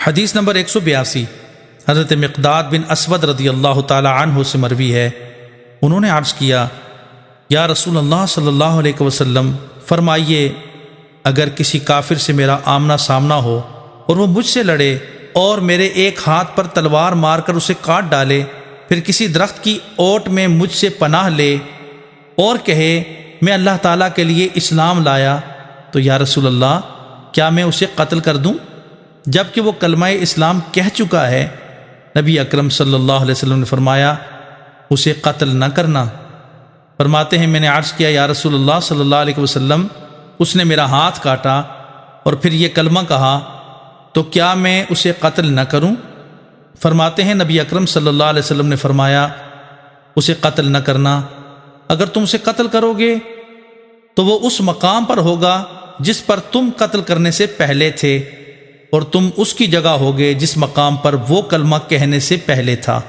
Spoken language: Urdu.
حدیث نمبر 182 حضرت مقداد بن اسود رضی اللہ تعالی عنہ سے مروی ہے، انہوں نے عرض کیا یا رسول اللہ صلی اللہ علیہ وسلم فرمائیے، اگر کسی کافر سے میرا آمنا سامنا ہو اور وہ مجھ سے لڑے اور میرے ایک ہاتھ پر تلوار مار کر اسے کاٹ ڈالے، پھر کسی درخت کی اوٹ میں مجھ سے پناہ لے اور کہے میں اللہ تعالیٰ کے لیے اسلام لایا، تو یا رسول اللہ کیا میں اسے قتل کر دوں جبکہ وہ کلمہ اسلام کہہ چکا ہے؟ نبی اکرم صلی اللہ علیہ وسلم نے فرمایا اسے قتل نہ کرنا۔ فرماتے ہیں میں نے عرض کیا یا رسول اللہ صلی اللہ علیہ وسلم اس نے میرا ہاتھ کاٹا اور پھر یہ کلمہ کہا تو کیا میں اسے قتل نہ کروں؟ فرماتے ہیں نبی اکرم صلی اللہ علیہ وسلم نے فرمایا اسے قتل نہ کرنا، اگر تم اسے قتل کرو گے تو وہ اس مقام پر ہوگا جس پر تم قتل کرنے سے پہلے تھے، اور تم اس کی جگہ ہوگے جس مقام پر وہ کلمہ کہنے سے پہلے تھا۔